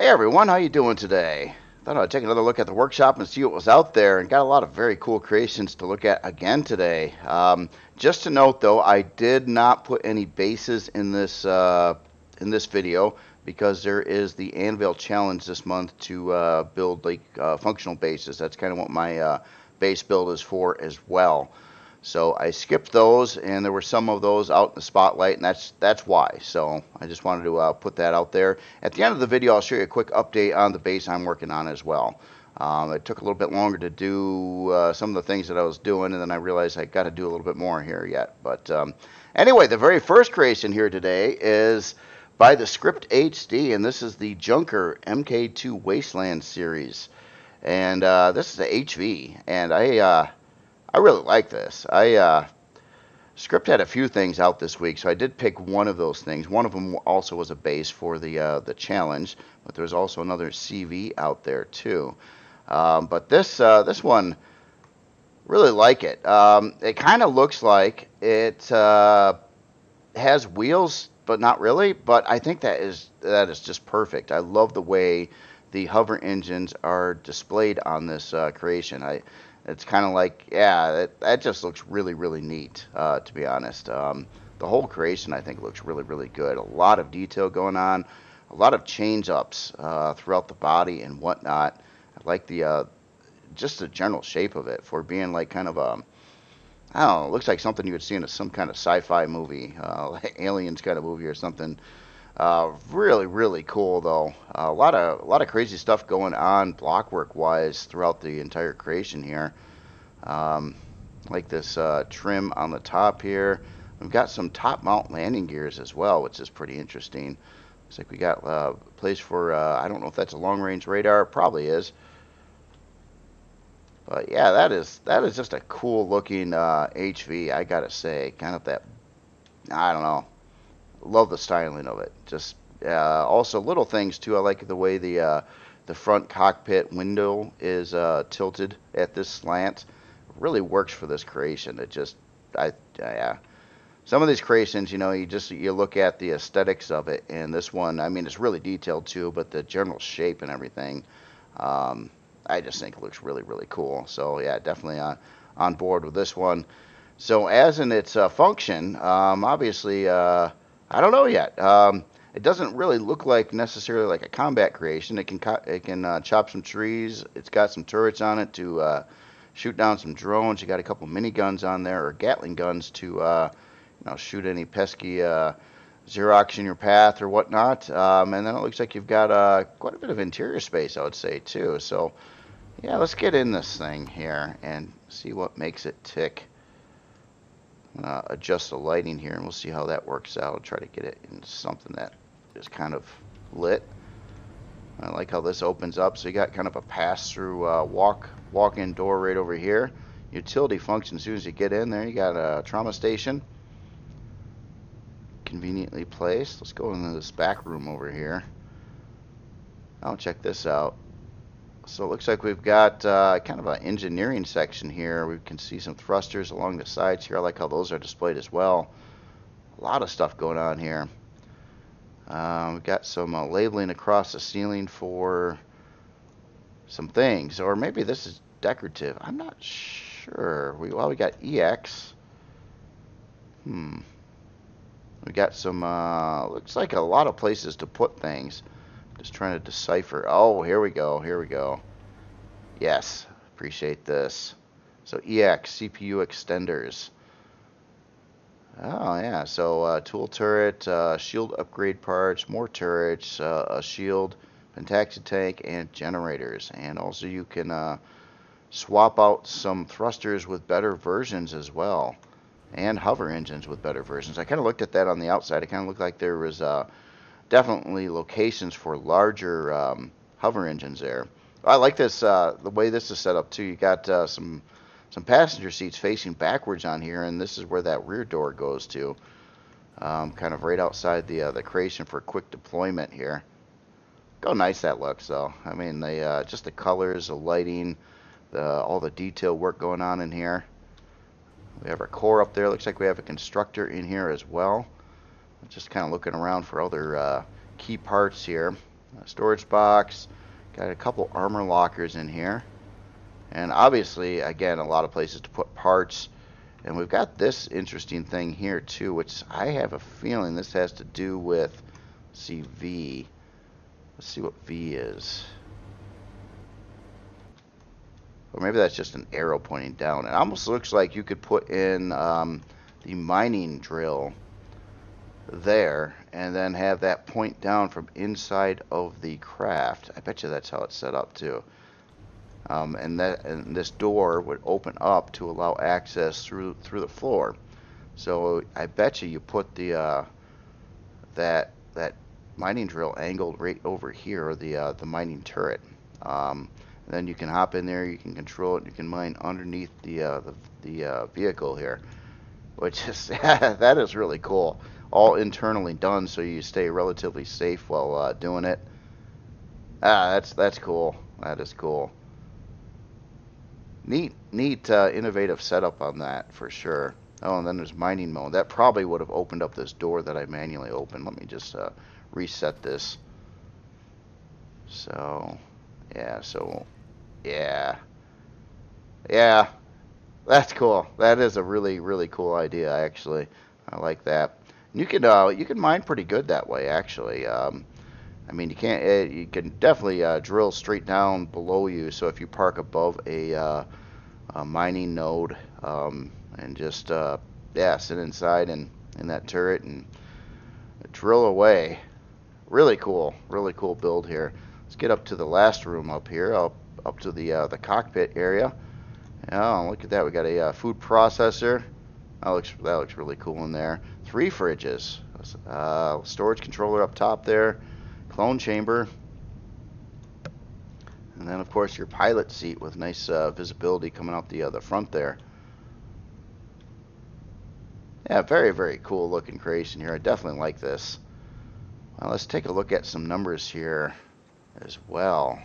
Hey everyone, how you doing today? Thought I'd take another look at the workshop and see what was out there, and got a lot of very cool creations to look at again today. Just to note though, I did not put any bases in this video because there is the Anvil challenge this month to build like functional bases. That's kind of what my base build is for as well. So I skipped those, and there were some of those out in the spotlight, and that's why. So I just wanted to put that out there. At the end of the video, I'll show you a quick update on the base I'm working on as well. It took a little bit longer to do some of the things that I was doing, and then I realized I got to do a little bit more here yet. But anyway, the very first creation here today is by theScriptHD, and this is the Junker MK2 Wasteland series. And this is a HV, and I really like this. Script had a few things out this week, so I did pick one of those things. One of them also was a base for the challenge, but there's also another CV out there too. But this one, really like it. It kind of looks like it has wheels, but not really. But I think that is just perfect. I love the way the hover engines are displayed on this creation. It's kind of like, yeah, that just looks really, really neat, to be honest. The whole creation, I think, looks really, really good. A lot of detail going on, a lot of change-ups throughout the body and whatnot. I like the just the general shape of it for being like kind of a, I don't know, it looks like something you would see in some kind of sci-fi movie, like Aliens kind of movie or something. Really, really cool though. A lot of crazy stuff going on blockwork wise throughout the entire creation here. Like this trim on the top here. We've got some top mount landing gears as well, which is pretty interesting. Looks like we got a place for I don't know if that's a long range radar. It probably is. But yeah, that is just a cool looking HV. I gotta say, kind of that, I don't know. Love the styling of it. Just also little things too. I like the way the front cockpit window is tilted at this slant. Really works for this creation. It just yeah. Some of these creations, you know, you look at the aesthetics of it, and this one, I mean, it's really detailed too, but the general shape and everything, I just think it looks really, really cool. So yeah, definitely on board with this one. So as in its function, obviously. I don't know yet. It doesn't really look like necessarily like a combat creation. It can chop some trees. It's got some turrets on it to shoot down some drones. You got a couple miniguns on there, or Gatling guns to you know, shoot any pesky Xerox in your path or whatnot. And then it looks like you've got quite a bit of interior space, I would say too. So yeah, let's get in this thing here and see what makes it tick. Adjust the lighting here, and we'll see how that works out. I'll try to get it in something that is kind of lit. I like how this opens up, so you got kind of a pass-through walk-in door right over here. Utility function, as soon as you get in there, you got a trauma station. Conveniently placed. Let's go into this back room over here. I'll check this out. So it looks like we've got kind of an engineering section here. We can see some thrusters along the sides here. I like how those are displayed as well. A lot of stuff going on here. We've got some labeling across the ceiling for some things. Or maybe this is decorative. I'm not sure. We got EX. We got some, looks like a lot of places to put things. Just trying to decipher. Oh, here we go. Here we go. Yes, appreciate this. So EX, CPU extenders. Oh, yeah. So tool turret, shield upgrade parts, more turrets, a shield, pentaxid tank, and generators. And also you can swap out some thrusters with better versions as well. And hover engines with better versions. I kind of looked at that on the outside. It kind of looked like there was definitely locations for larger hover engines there. I like this, the way this is set up too. You got some passenger seats facing backwards on here, and this is where that rear door goes to. Kind of right outside the creation for quick deployment here. Look how nice that looks though. I mean, just the colors, the lighting, all the detail work going on in here. We have our core up there. Looks like we have a constructor in here as well. Just kind of looking around for other key parts here. storage box. Got a couple armor lockers in here. And obviously, again, a lot of places to put parts. And we've got this interesting thing here too, which I have a feeling this has to do with, see, V. Let's see what V is. Or maybe that's just an arrow pointing down. It almost looks like you could put in the mining drill there and then have that point down from inside of the craft. I bet you that's how it's set up too. And this door would open up to allow access through the floor. So I bet you put the that mining drill angled right over here, or the mining turret. Then you can hop in there, you can control it, you can mine underneath the vehicle here, which is that is really cool. All internally done, so you stay relatively safe while doing it. That's cool. That is cool. Neat, innovative setup on that for sure. Oh, and then there's mining mode. That probably would have opened up this door that I manually opened. Let me just reset this. So, yeah, yeah, that's cool. That is a really, really cool idea, actually. I like that. You can mine pretty good that way, actually. I mean, you can definitely drill straight down below you. So if you park above a mining node and just sit inside in that turret and drill away. Really cool build here. Let's get up to the last room up here, up to the cockpit area. Oh, look at that! We got a food processor. That looks really cool in there. 3 fridges, storage controller up top there, clone chamber, and then of course your pilot seat with nice visibility coming out the front there. Yeah, very, very cool looking creation here. I definitely like this. Well, let's take a look at some numbers here as well.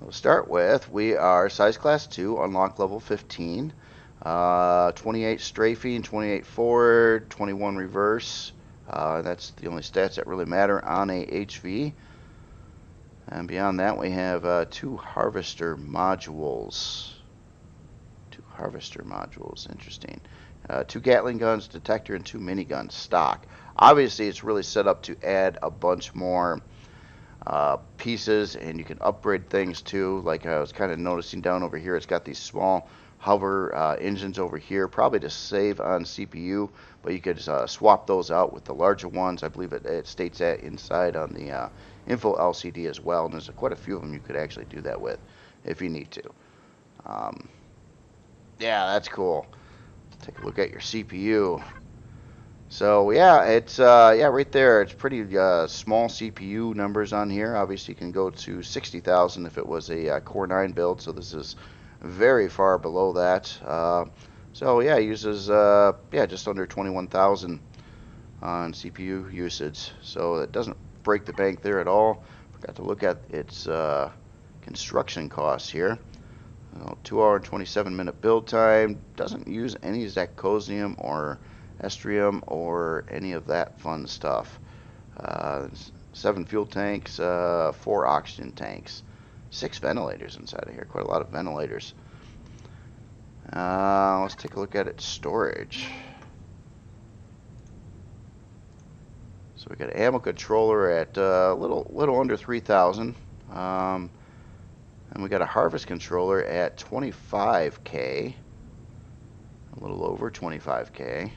We'll start with, we are size class 2, unlock level 15, 28 strafing, 28 forward, 21 reverse. That's the only stats that really matter on a HV. And beyond that, we have 2 harvester modules. 2 harvester modules, interesting. 2 Gatling guns, detector, and 2 miniguns stock. Obviously, it's really set up to add a bunch more pieces, and you can upgrade things too. Like I was kind of noticing down over here, it's got these small hover engines over here, probably to save on CPU, but you could swap those out with the larger ones. I believe it states that inside on the info LCD as well, and there's quite a few of them you could actually do that with if you need to. Yeah, that's cool. Let's take a look at your CPU. So yeah, it's right there. It's pretty small CPU numbers on here. Obviously, you can go to 60,000 if it was a Core 9 build. So this is very far below that. So yeah, it uses just under 21,000 on CPU usage. So it doesn't break the bank there at all. Forgot to look at its construction costs here. 2 hour and 27 minute build time. Doesn't use any Zirconium or Estrium or any of that fun stuff. 7 fuel tanks, 4 oxygen tanks, 6 ventilators inside of here. Quite a lot of ventilators. Let's take a look at its storage. So we got an ammo controller at a little under 3,000. And we got a harvest controller at 25K. A little over 25K.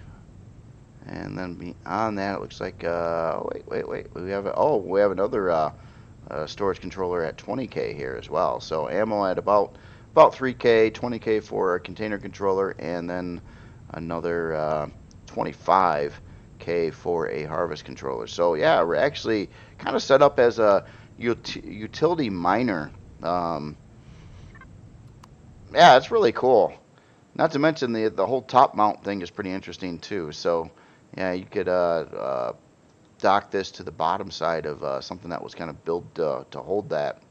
And then beyond that, it looks like, wait. We have another storage controller at 20K here as well. So ammo at about 3K, 20K for a container controller, and then another 25K for a harvest controller. So yeah, we're actually kind of set up as a utility miner. Yeah, it's really cool. Not to mention the whole top mount thing is pretty interesting too. So yeah, you could dock this to the bottom side of something that was kind of built to hold that.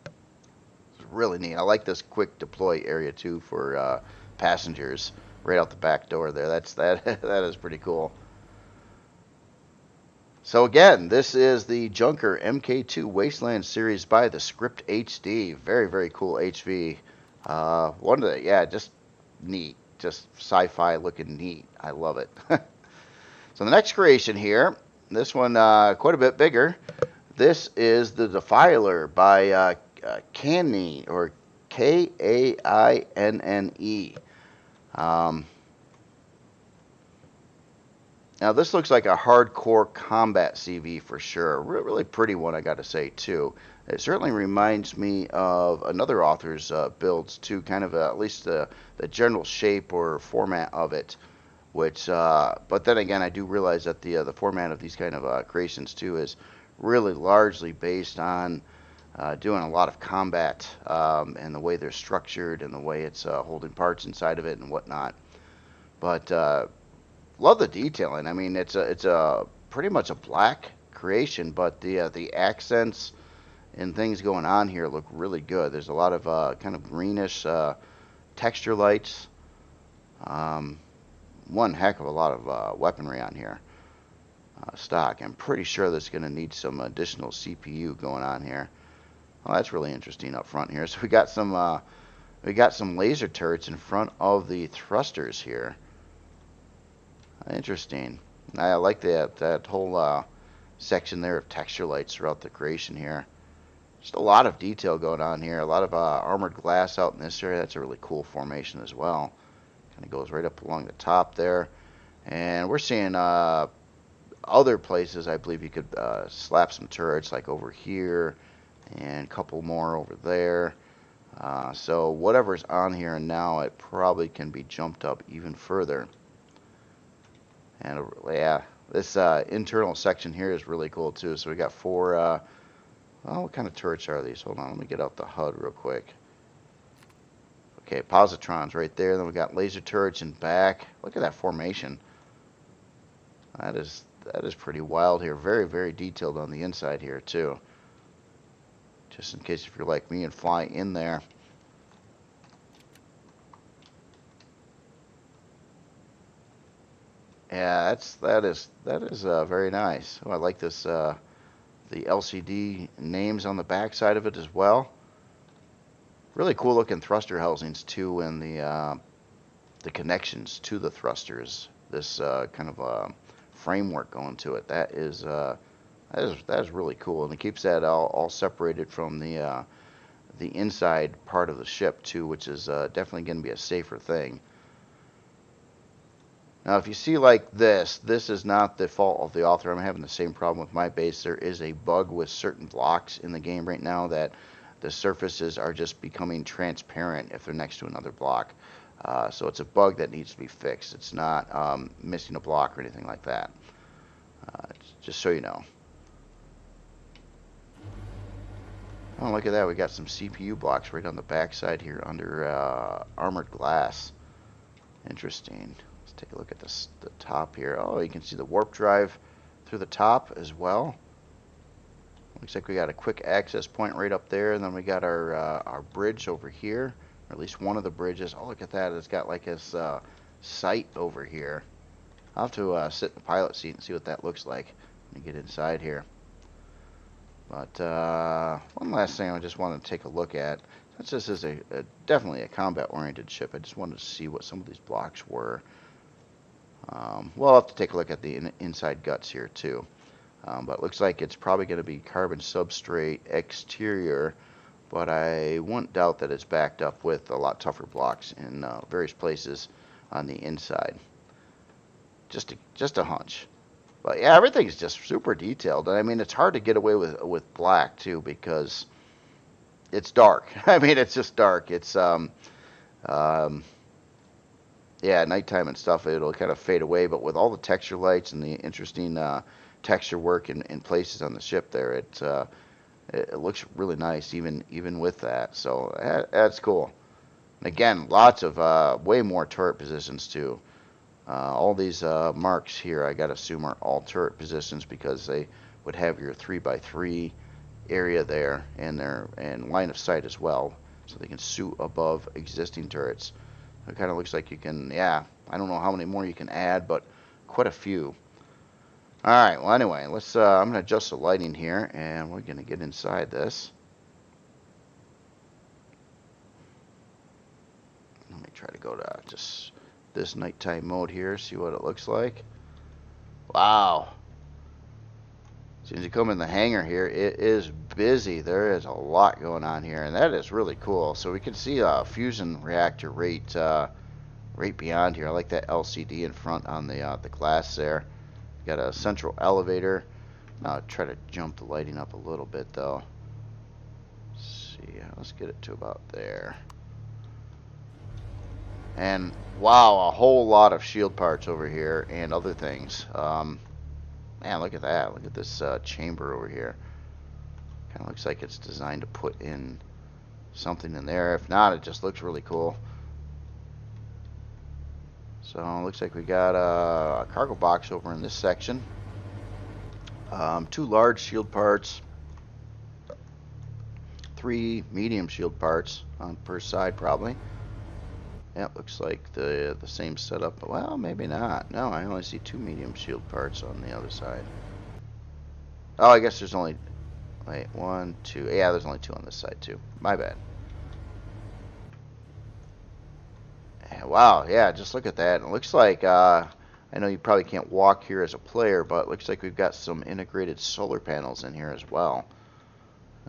It's really neat. I like this quick deploy area too for passengers right out the back door there. That is pretty cool. So again, this is the Junker MK2 Wasteland series by theScriptHD. Very, very cool HV. One of the, yeah, just neat. Just sci-fi looking neat. I love it. So the next creation here, this one quite a bit bigger. This is the Defiler by Kainne, or Kainne. Now this looks like a hardcore combat CV for sure. Really pretty one, I got to say too. It certainly reminds me of another author's builds too, kind of at least the general shape or format of it. Which, but then again, I do realize that the format of these kind of creations too is really largely based on doing a lot of combat and the way they're structured and the way it's holding parts inside of it and whatnot. But love the detailing. I mean, it's a pretty much a black creation, but the accents and things going on here look really good. There's a lot of kind of greenish texture lights. One heck of a lot of weaponry on here. Stock. I'm pretty sure that's going to need some additional CPU going on here. Well, that's really interesting up front here. So we got some laser turrets in front of the thrusters here. Interesting. I like that whole section there of texture lights throughout the creation here. Just a lot of detail going on here. A lot of armored glass out in this area. That's a really cool formation as well. Kind of goes right up along the top there. And we're seeing other places I believe you could slap some turrets, like over here and a couple more over there. So whatever's on here now, it probably can be jumped up even further. And yeah, this internal section here is really cool too. So we got four, oh, what kind of turrets are these? Hold on, let me get out the HUD real quick. Okay, positrons right there. Then we got laser turrets in back. Look at that formation. That is pretty wild here. Very, very detailed on the inside here too. Just in case if you're like me and fly in there. Yeah, that is very nice. Oh, I like this the LCD names on the back side of it as well. Really cool looking thruster housings too, and the connections to the thrusters. This kind of framework going to it. That is really cool, and it keeps that all separated from the inside part of the ship too, which is definitely going to be a safer thing. Now, if you see like this is not the fault of the author. I'm having the same problem with my base. There is a bug with certain blocks in the game right now that the surfaces are just becoming transparent if they're next to another block. So it's a bug that needs to be fixed. It's not missing a block or anything like that. Just so you know. Oh, look at that. We got some CPU blocks right on the back side here under armored glass. Interesting. Let's take a look at the top here. Oh, you can see the warp drive through the top as well. Looks like we got a quick access point right up there, and then we got our bridge over here, or at least one of the bridges. Oh, look at that. It's got like this sight over here. I'll have to sit in the pilot seat and see what that looks like when you get inside here. But one last thing I just wanted to take a look at. Since this is definitely a combat-oriented ship, I just wanted to see what some of these blocks were. Well, I'll have to take a look at the inside guts here too. But it looks like it's probably going to be carbon substrate exterior, but I wouldn't doubt that it's backed up with a lot tougher blocks in various places on the inside. Just a hunch. But yeah, everything's just super detailed. I mean, it's hard to get away with black too, because it's dark. I mean, it's just dark. It's yeah, nighttime and stuff, it'll kind of fade away. But with all the texture lights and the interesting texture work in places on the ship there, it looks really nice even with that. So that's cool. And again, lots of way more turret positions too. All these marks here, I gotta assume, are all turret positions, because they would have your 3x3 area there and line of sight as well, so they can shoot above existing turrets. It kind of looks like you can, yeah, I don't know how many more you can add, but quite a few. All right. Well, anyway, let's. I'm gonna adjust the lighting here, and we're gonna get inside this. Let me try to go to just this nighttime mode here. See what it looks like. Wow. As soon as you come in the hangar here, it is busy. There is a lot going on here, and that is really cool. So we can see a fusion reactor right beyond here. I like that LCD in front on the glass there. Got a central elevator. Now try to jump the lighting up a little bit though. Let's see, let's get it to about there. And wow, a whole lot of shield parts over here and other things. Man, look at that. Look at this chamber over here. Kind of looks like it's designed to put in something in there. If not, it just looks really cool. So it looks like we got a cargo box over in this section. 2 large shield parts. 3 medium shield parts on per side probably. Yep, looks like the same setup. Well, maybe not. No, I only see 2 medium shield parts on the other side. Oh, I guess there's only... Wait, 1, 2... Yeah, there's only 2 on this side, too. My bad. Wow, yeah, just look at that. It looks like... I know you probably can't walk here as a player, but it looks like we've got some integrated solar panels in here as well.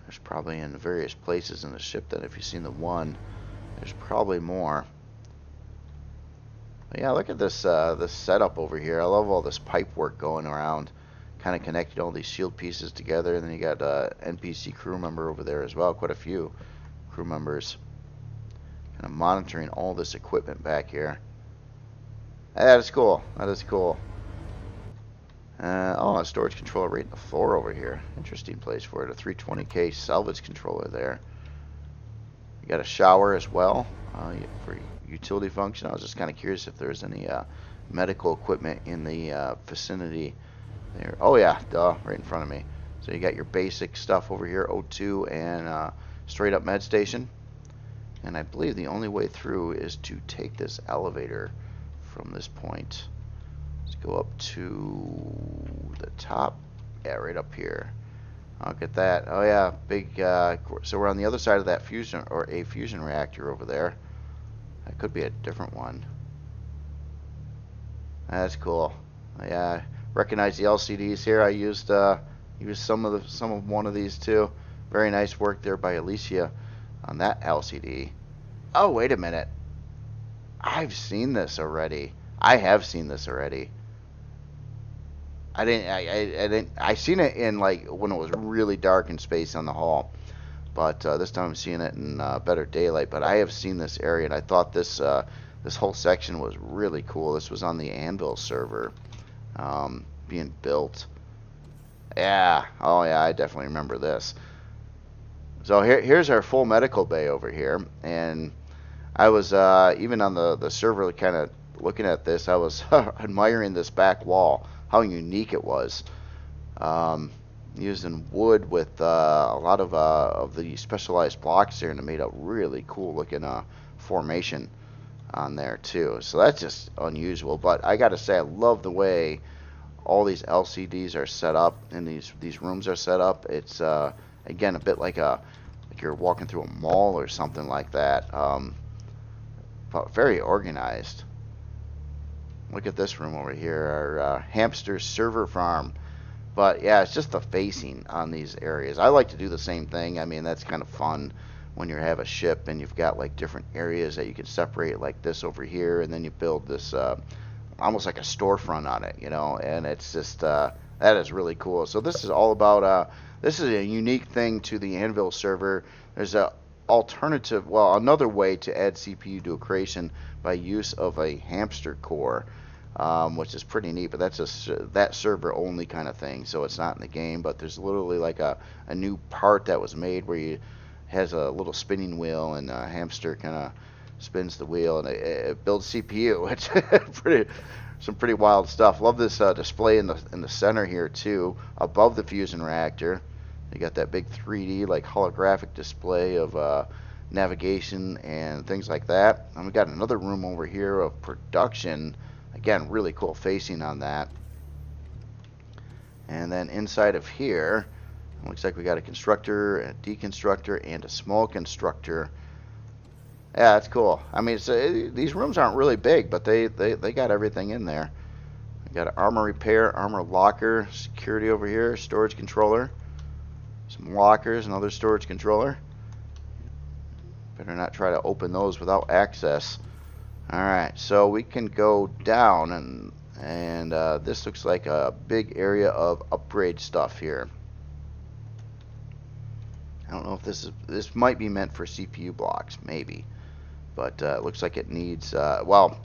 There's probably in various places in the ship that if you've seen the one, there's probably more. Yeah, look at this this setup over here. I love all this pipe work going around, kind of connecting all these shield pieces together. And then you got NPC crew member over there as well, quite a few crew members, kind of monitoring all this equipment back here. That is cool. That is cool. Oh, a storage controller right in the floor over here. Interesting place for it. A 320K salvage controller there. You got a shower as well for utility function. I was just kind of curious if there's any medical equipment in the vicinity there. Oh yeah, duh, right in front of me. So you got your basic stuff over here, O2 and straight up med station. And I believe the only way through is to take this elevator from this point. Let's go up to the top. Yeah, right up here. Look at that. Oh yeah, big. So we're on the other side of that fusion or a fusion reactor over there. That could be a different one. That's cool. Yeah, I recognize the LCDs here. I used some of one of these too. Very nice work there by Alicia on that LCD. Oh, wait a minute. I've seen this already. I have seen this already. I seen it in like when it was really dark in space on the hall, but this time I'm seeing it in better daylight. But I have seen this area, and I thought this this whole section was really cool. This was on the Anvil server, being built. Yeah, oh yeah, I definitely remember this. So here's our full medical bay over here, and I was even on the server kind of looking at this. I was admiring this back wall. How unique it was, using wood with a lot of the specialized blocks there, and it made a really cool looking formation on there too. So that's just unusual, but I gotta say I love the way all these LCDs are set up and these rooms are set up. It's again a bit like you're walking through a mall or something like that, but very organized. Look at this room over here, our hamster server farm. But yeah, it's just the facing on these areas. I like to do the same thing. I mean, that's kind of fun when you have a ship and you've got like different areas that you can separate, like this over here, and then you build this almost like a storefront on it, you know. And it's just that is really cool. So this is all about this is a unique thing to the Anvil server. There's a alternative, well, another way to add CPU to a creation by use of a hamster core, which is pretty neat, but that's that server only kind of thing, so it's not in the game. But there's literally like a new part that was made where you has a little spinning wheel, and a hamster kind of spins the wheel, and it builds CPU. It's some pretty wild stuff. Love this display in the center here too, above the fusion reactor. You got that big 3D like holographic display of navigation and things like that. And we got another room over here of production. Again, really cool facing on that. And then inside of here, looks like we got a constructor, a deconstructor, and a small constructor. Yeah, that's cool. I mean, these rooms aren't really big, but they got everything in there. We got an armor repair, armor locker, security over here, storage controller, some lockers, another storage controller. Better not try to open those without access. Alright, so we can go down, and this looks like a big area of upgrade stuff here. I don't know if this might be meant for CPU blocks, maybe. But it looks like it needs, well,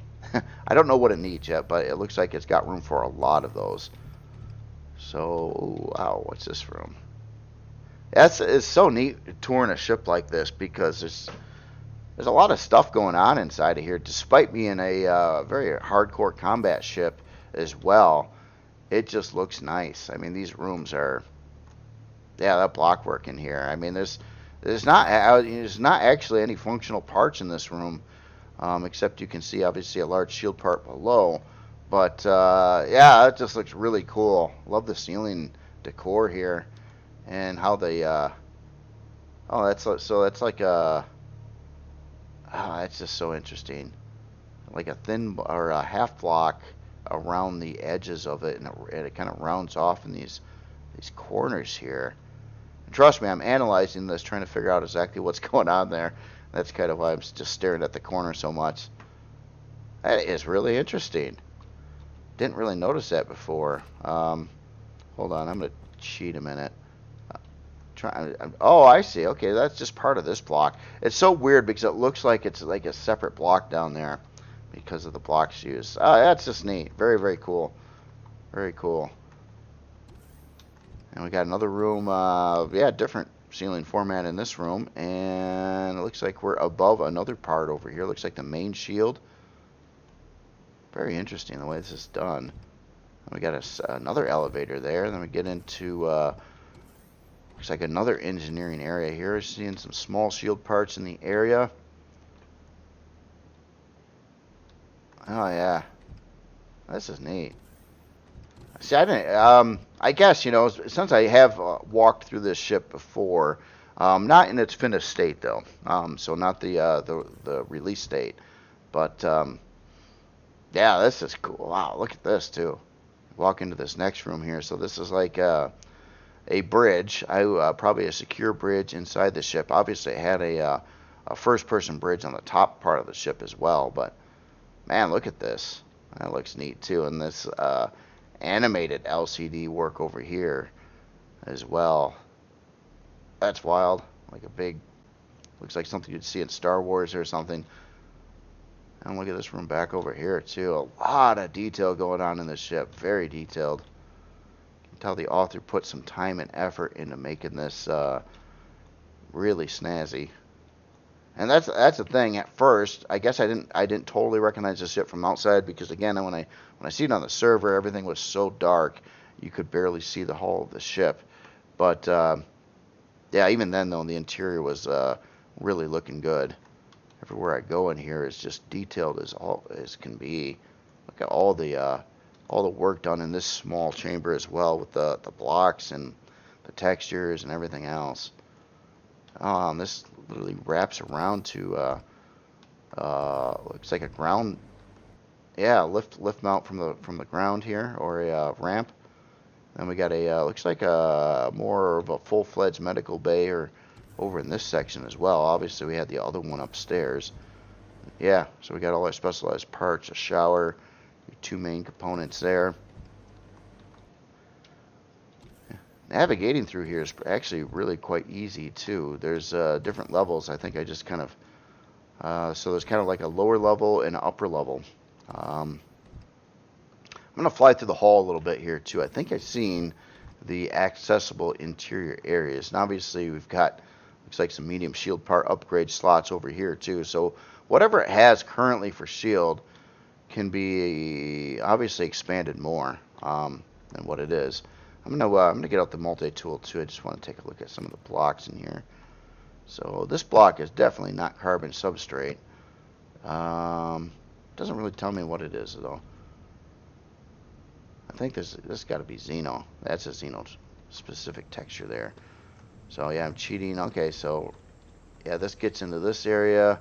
I don't know what it needs yet, but it looks like it's got room for a lot of those. So, wow, what's this room? It's so neat touring a ship like this, because there's a lot of stuff going on inside of here, despite being a very hardcore combat ship as well. It just looks nice. I mean, these rooms are, yeah, that block work in here. I mean, there's not actually any functional parts in this room, except you can see obviously a large shield part below. But yeah, it just looks really cool. Love the ceiling decor here, and how they oh, that's like a, oh, that's just so interesting. Like a thin or a half block around the edges of it, and it kind of rounds off in these corners here. And trust me, I'm analyzing this, trying to figure out exactly what's going on there. That's kind of why I'm just staring at the corner so much. That is really interesting. Didn't really notice that before. Hold on, I'm going to cheat a minute. Oh, I see. Okay, that's just part of this block. It's so weird because it looks like it's like a separate block down there because of the blocks used. Oh, that's just neat. Very, very cool. Very cool. And we got another room. Yeah, different ceiling format in this room. And it looks like we're above another part over here. Looks like the main shield. Very interesting the way this is done. And we got another elevator there. And then we get into... looks like another engineering area here. Seeing some small shield parts in the area. Oh yeah, this is neat. See, I didn't. I guess, you know, since I have walked through this ship before, not in its finished state though. So not the release state, but yeah, this is cool. Wow, look at this too. Walk into this next room here. So this is like a bridge, probably a secure bridge inside the ship. Obviously, it had a first-person bridge on the top part of the ship as well. But man, look at this. That looks neat too. And this animated LCD work over here as well. That's wild. Like a big, looks like something you'd see in Star Wars or something. And look at this room back over here too. A lot of detail going on in this ship. Very detailed. Tell the author put some time and effort into making this really snazzy. And that's the thing. At first, I guess I didn't totally recognize the ship from outside, because again, when I see it on the server, everything was so dark you could barely see the hull of the ship. But yeah, even then though, the interior was really looking good. Everywhere I go in here is just detailed as can be. Look at all the work done in this small chamber as well, with the blocks and the textures and everything else. This literally wraps around to looks like a ground, yeah, lift mount from the ground here, or a ramp. Then we got a looks like a more of a full-fledged medical bay or over in this section as well. Obviously we had the other one upstairs. Yeah, so we got all our specialized parts, a shower, two main components there. Navigating through here is actually really quite easy too. There's different levels. I think I just kind of so there's kind of like a lower level and an upper level. I'm gonna fly through the hall a little bit here too. I think I've seen the accessible interior areas, and obviously we've got, looks like some medium shield part upgrade slots over here too. So whatever it has currently for shield can be obviously expanded more than what it is. I'm gonna get out the multi-tool too. I just want to take a look at some of the blocks in here. So this block is definitely not carbon substrate. Doesn't really tell me what it is though. I think this got to be Xeno. That's a Xeno specific texture there. So yeah, I'm cheating. Okay, so yeah, this gets into this area.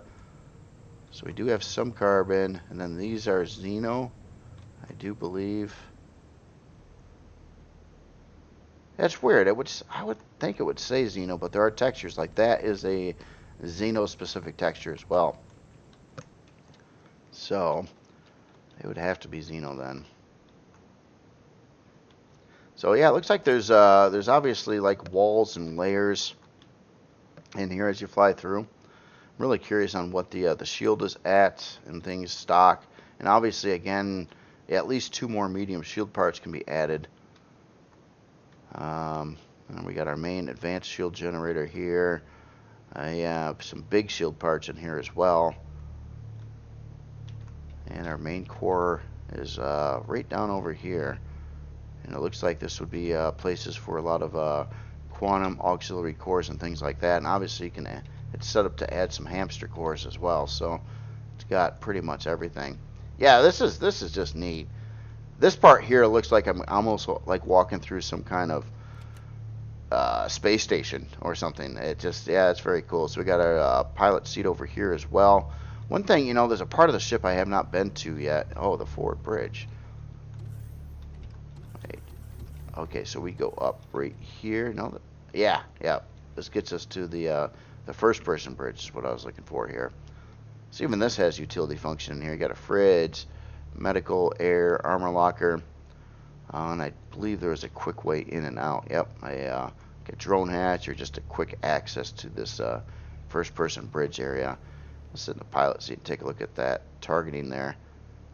So we do have some carbon, and then these are Xeno, I do believe. That's weird. I would think it would say Xeno, but there are textures. Like that is a Xeno specific texture as well. So it would have to be Xeno then. So yeah, it looks like there's obviously like walls and layers in here as you fly through. I'm really curious on what the shield is at and things stock. And obviously, again, yeah, at least 2 more medium shield parts can be added. And we got our main advanced shield generator here. Yeah, some big shield parts in here as well. And our main core is right down over here. And it looks like this would be places for a lot of quantum auxiliary cores and things like that. And obviously, you can it's set up to add some hamster cores as well. So it's got pretty much everything. Yeah, this is just neat. This part here looks like I'm almost like walking through some kind of space station or something. Yeah, it's very cool. So we got our pilot seat over here as well. One thing, you know, there's a part of the ship I have not been to yet. Oh, the forward bridge. Wait. Okay, so we go up right here. No, yeah. This gets us to the first-person bridge is what I was looking for here. So even this has utility function in here. You got a fridge, medical, air, armor locker, and I believe there is a quick way in and out. Yep, a drone hatch or just a quick access to this first-person bridge area. Let's sit in the pilot seat and take a look at that targeting there.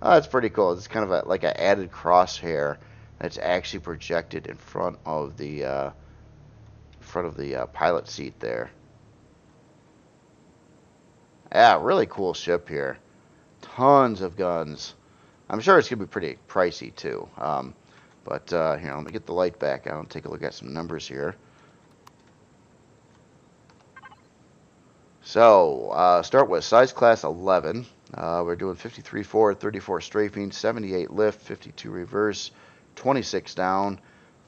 Oh, that's pretty cool. It's kind of like an added crosshair that's actually projected in front of the pilot seat there. Yeah, really cool ship here. Tons of guns. I'm sure it's going to be pretty pricey too. But here, let me get the light back out and take a look at some numbers here. So, start with size class 11. We're doing 53 forward, 34 strafing, 78 lift, 52 reverse, 26 down,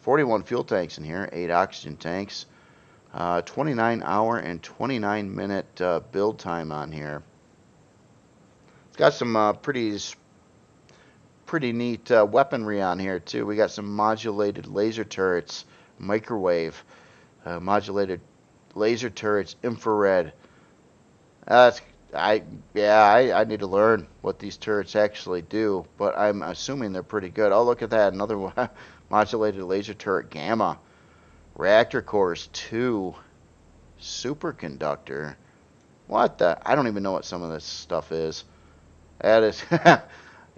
41 fuel tanks in here, 8 oxygen tanks, 29 hour and 29 minute build time on here. It's got some pretty neat weaponry on here too. We got some modulated laser turrets, microwave, modulated laser turrets, infrared. I need to learn what these turrets actually do, but I'm assuming they're pretty good. Oh, look at that, another one. Modulated laser turret, gamma, reactor cores 2, superconductor. What the? I don't even know what some of this stuff is. That is,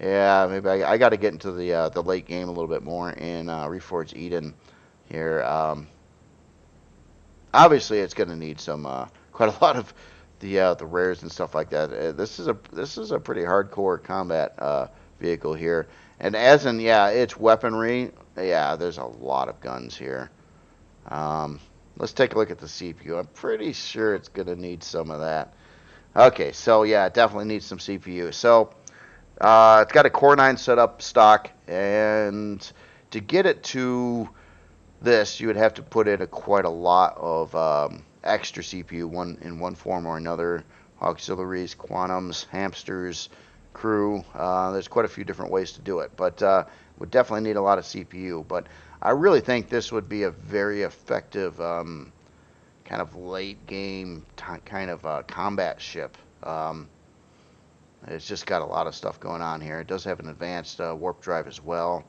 yeah. Maybe I got to get into the late game a little bit more in Reforged Eden here. Obviously, it's going to need some quite a lot of the rares and stuff like that. This is a pretty hardcore combat vehicle here, and as in its weaponry. Yeah, there's a lot of guns here. Let's take a look at the CPU. I'm pretty sure it's gonna need some of that. Okay, so yeah, it definitely needs some CPU. So it's got a Core 9 setup stock, and to get it to this, you would have to put in quite a lot of extra CPU, in one form or another. Auxiliaries, quantums, hamsters, crew. There's quite a few different ways to do it, but would definitely need a lot of CPU. But I really think this would be a very effective kind of late game kind of combat ship. It's just got a lot of stuff going on here. It does have an advanced warp drive as well.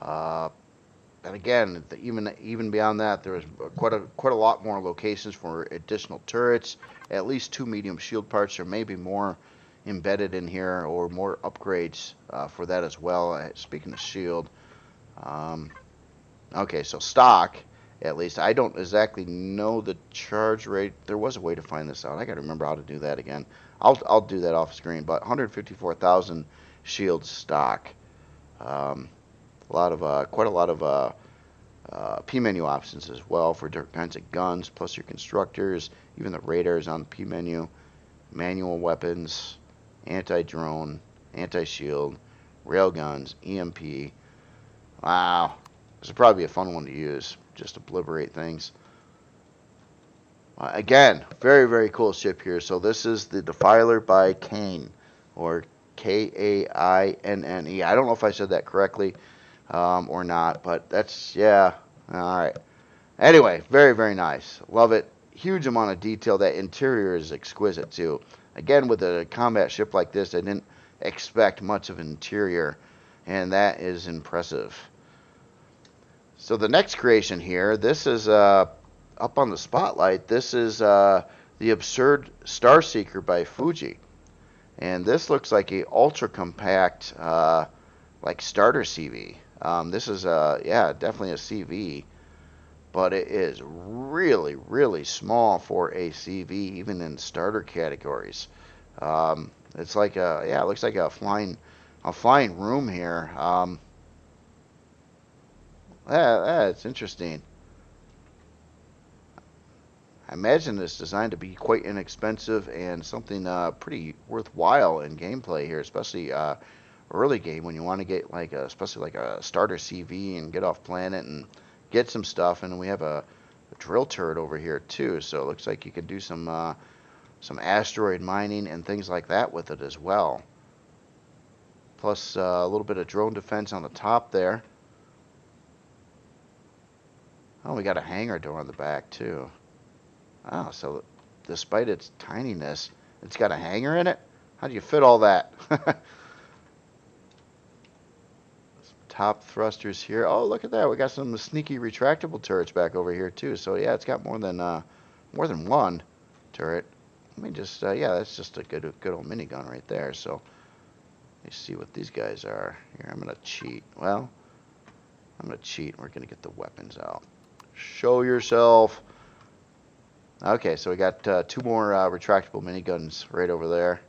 And again, even beyond that, there is quite a lot more locations for additional turrets. At least 2 medium shield parts, or maybe more embedded in here, or more upgrades for that as well. Speaking of shield, okay, so stock. At least I don't exactly know the charge rate. There was a way to find this out. I got to remember how to do that again. I'll do that off screen. But 154,000 shield stock. Quite a lot of P menu options as well for different kinds of guns, plus your constructors, even the radars on the P menu, manual weapons, anti-drone, anti-shield, railguns, EMP. Wow. This would probably be a fun one to use. Just obliterate things. Again, very, very cool ship here. So this is the Defiler by Kane, or Kainne. I don't know if I said that correctly or not, but that's, yeah. All right. Anyway, very, very nice. Love it. Huge amount of detail. That interior is exquisite, too. Again, with a combat ship like this, I didn't expect much of an interior, and that is impressive. So the next creation here, this is up on the spotlight. This is the Absurd Starseeker by Fuji. And this looks like a ultra compact like starter CV. This is yeah, definitely a CV, but it is really, really small for a CV, even in starter categories. It's like a, yeah, it looks like a flying room here. Yeah, it's interesting. I imagine it's designed to be quite inexpensive and something pretty worthwhile in gameplay here, especially early game when you want to get like especially like a starter CV and get off planet and get some stuff. And we have a drill turret over here too, so it looks like you can do some asteroid mining and things like that with it as well. Plus a little bit of drone defense on the top there. Oh, we got a hangar door on the back too. Oh, so despite its tininess, it's got a hangar in it? How do you fit all that? Top thrusters here. Oh, look at that. We got some sneaky retractable turrets back over here too. So yeah, it's got more than one turret. Let me just yeah, that's just a good old minigun right there. So let's see what these guys are. Here, I'm gonna cheat. Well, I'm gonna cheat. We're gonna get the weapons out. Show yourself. Okay, so we got two more retractable miniguns right over there.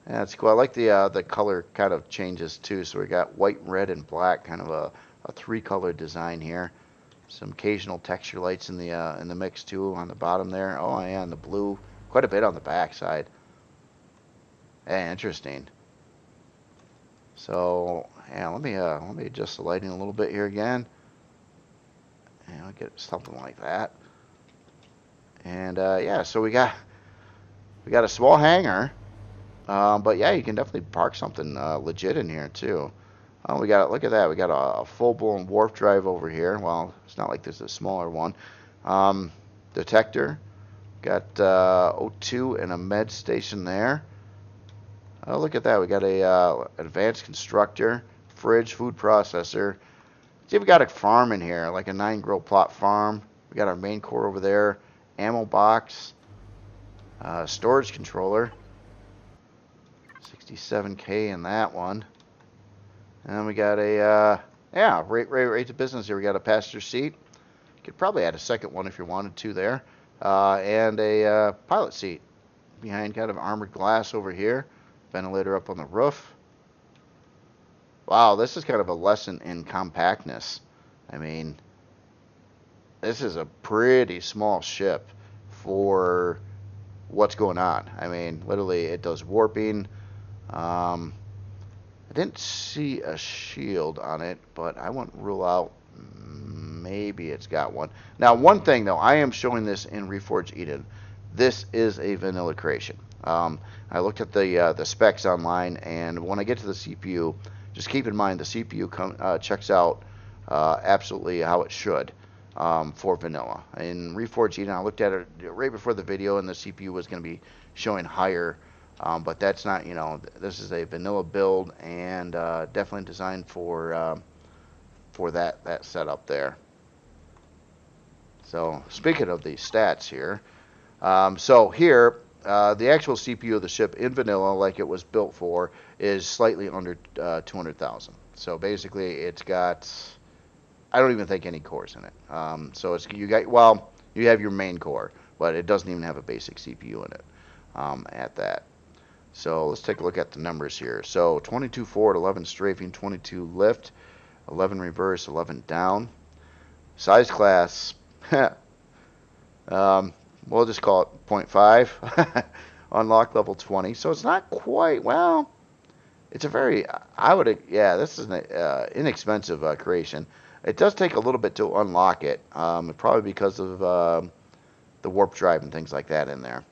Yeah, that's cool. I like the color kind of changes too. So we got white, red, and black, kind of a three-color design here. Some occasional texture lights in the mix too on the bottom there. Oh yeah, and the blue, quite a bit on the back side. Yeah, interesting. So yeah, let me adjust the lighting a little bit here again. And I'll get something like that. And yeah, so we got a small hangar, but yeah, you can definitely park something legit in here too. Oh, we got, look at that, we got a full-blown warp drive over here. Well, it's not like there's a smaller one. Detector, got O2 and a med station there. Oh, look at that, we got a advanced constructor, fridge, food processor. See, we got a farm in here, like a 9-grow plot farm. We got our main core over there, ammo box, storage controller, 67K in that one. And we got a, yeah, right to business here. We got a passenger seat. You could probably add a second one if you wanted to there. And a pilot seat behind kind of armored glass over here. Ventilator up on the roof. Wow, this is kind of a lesson in compactness. I mean, this is a pretty small ship for what's going on. I mean, literally, it does warping. I didn't see a shield on it, but I wouldn't rule out maybe it's got one. Now, one thing, though, I am showing this in Reforged Eden. This is a vanilla creation. I looked at the specs online, and when I get to the CPU, just keep in mind the CPU checks out absolutely how it should for vanilla. In Reforged Eden, I looked at it right before the video, and the CPU was going to be showing higher, but that's not, you know, this is a vanilla build, and definitely designed for that setup there. So speaking of the stats here, so here the actual CPU of the ship in vanilla, like it was built for, is slightly under 200,000. So basically, it's got, I don't even think any cores in it. So it's you have your main core, but it doesn't even have a basic CPU in it at that. So let's take a look at the numbers here. So 22 forward, 11 strafing, 22 lift, 11 reverse, 11 down. Size class, we'll just call it 0.5. Unlock level 20. So it's not quite, well, It's a very, yeah, this is an inexpensive creation. It does take a little bit to unlock it, probably because of the warp drive and things like that in there.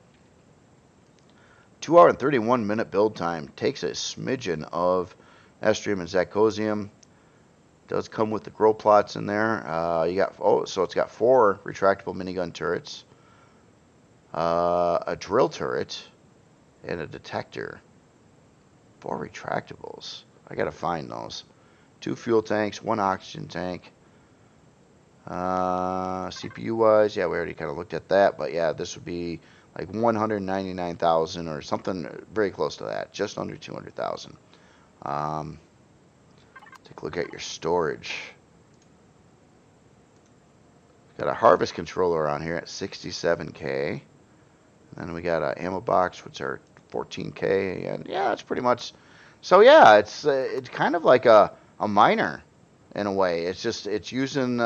2 hour and 31-minute build time. Takes a smidgen of estrium and zirconium. Does come with the grow plots in there. So it's got 4 retractable minigun turrets, a drill turret, and a detector. 4 retractables. I gotta find those. 2 fuel tanks, 1 oxygen tank. CPU wise, yeah, we already kind of looked at that, but yeah, this would be like 199,000 or something very close to that, just under 200,000. Take a look at your storage. Got a harvest controller on here at 67K. And then we got an ammo box, which are 14K, and yeah, it's pretty much. So yeah, it's kind of like a miner in a way. It's using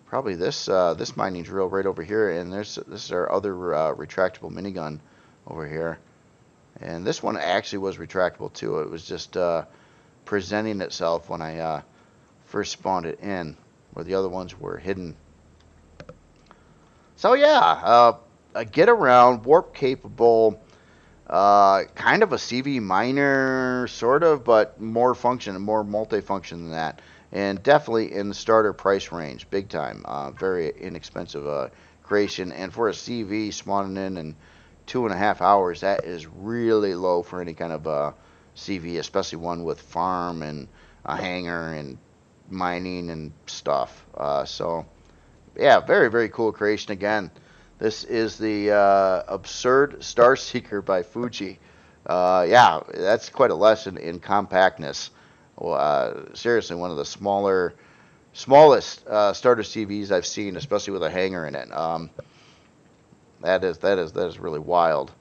probably this mining drill right over here, and this is our other retractable minigun over here, and this one actually was retractable too. It was just presenting itself when I first spawned it in, where the other ones were hidden. So yeah, a get around, warp capable, kind of a CV miner, sort of, but more multi-function than that. And definitely in the starter price range, big time. Very inexpensive creation. And for a CV spawning in 2.5 hours, that is really low for any kind of CV, especially one with farm and a hangar and mining and stuff. So, yeah, very, very cool creation again. This is the Absurd Star Seeker by Fuji. Yeah, that's quite a lesson in compactness. Seriously, one of the smallest starter CVs I've seen, especially with a hanger in it. That is really wild.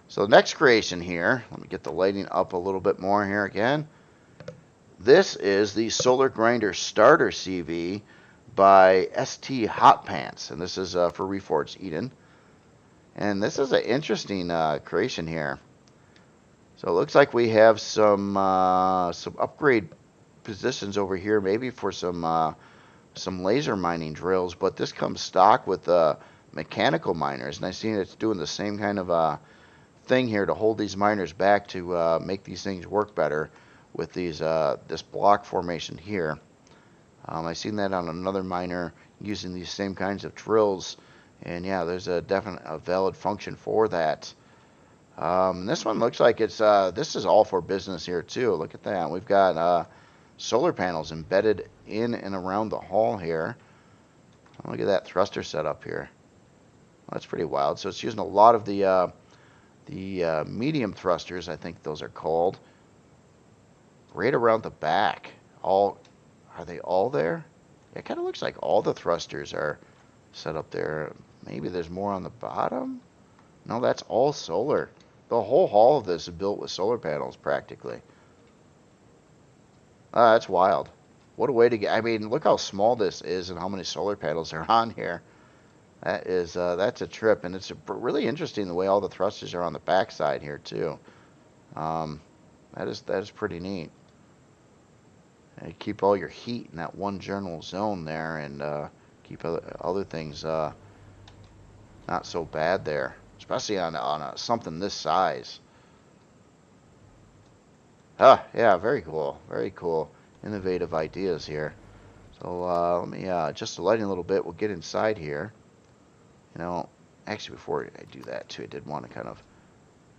So the next creation here, let me get the lighting up a little bit more here again. This is the Solar Grinder Starter CV by ST Hot Pants, and this is for Reforged Eden. And this is an interesting creation here. So it looks like we have some upgrade positions over here, maybe for some laser mining drills. But this comes stock with mechanical miners, and I see it's doing the same kind of thing here to hold these miners back to make these things work better with these this block formation here. I've seen that on another miner using these same kinds of drills, and yeah, there's a valid function for that. This one looks like it's this is all for business here too. Look at that. We've got solar panels embedded in and around the hull here. Look at that thruster setup here. Well, that's pretty wild. So it's using a lot of the medium thrusters, I think those are called, right around the back. Are they all there? It kind of looks like all the thrusters are set up there. Maybe there's more on the bottom. No, that's all solar. The whole hull of this is built with solar panels, practically. That's wild. What a way to get... I mean, look how small this is and how many solar panels are on here. That's a trip, and it's really interesting the way all the thrusters are on the backside here, too. That is pretty neat. And you keep all your heat in that one general zone there, and keep other things not so bad there. Especially on something this size. Yeah, very cool. Very cool. Innovative ideas here. So let me adjust the lighting a little bit. We'll get inside here. You know, actually before I do that too, I did want to kind of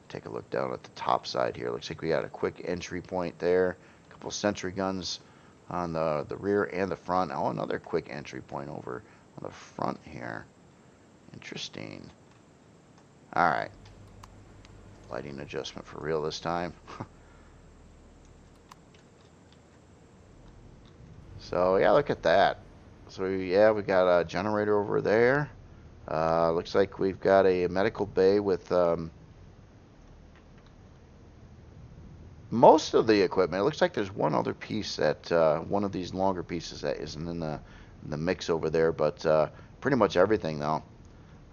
take a look down at the top side here. Looks like we got a quick entry point there. A couple sentry guns on the rear and the front. Oh, another quick entry point over on the front here. Interesting. Alright. Lighting adjustment for real this time. So, yeah, look at that. So, yeah, we got a generator over there. Looks like we've got a medical bay with most of the equipment. It looks like there's one other piece that, one of these longer pieces that isn't in the mix over there, but pretty much everything, though.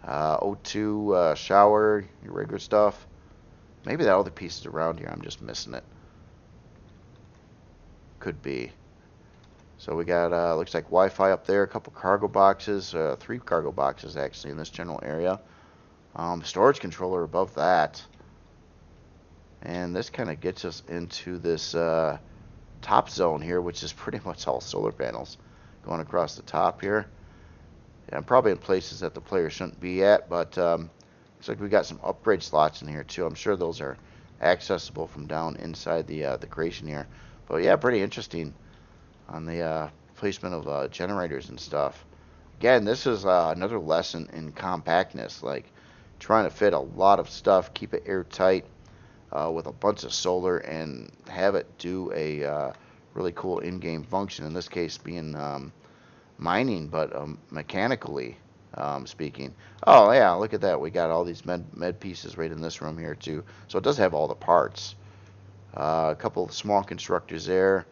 O2 shower, your regular stuff. Maybe that other piece is around here. I'm just missing it. Could be. So we got, looks like Wi-Fi up there, a couple cargo boxes, 3 cargo boxes actually in this general area. Storage controller above that. And this kind of gets us into this top zone here, which is pretty much all solar panels going across the top here. Yeah, I'm probably in places that the player shouldn't be at, but looks like we got some upgrade slots in here too. I'm sure those are accessible from down inside the creation here. But yeah, pretty interesting on the placement of generators and stuff. Again, this is another lesson in compactness, like trying to fit a lot of stuff, keep it airtight with a bunch of solar, and have it do a really cool in-game function. In this case, being mining, but mechanically speaking. Oh yeah, look at that. We got all these med pieces right in this room here too. So it does have all the parts. A couple of small constructors there.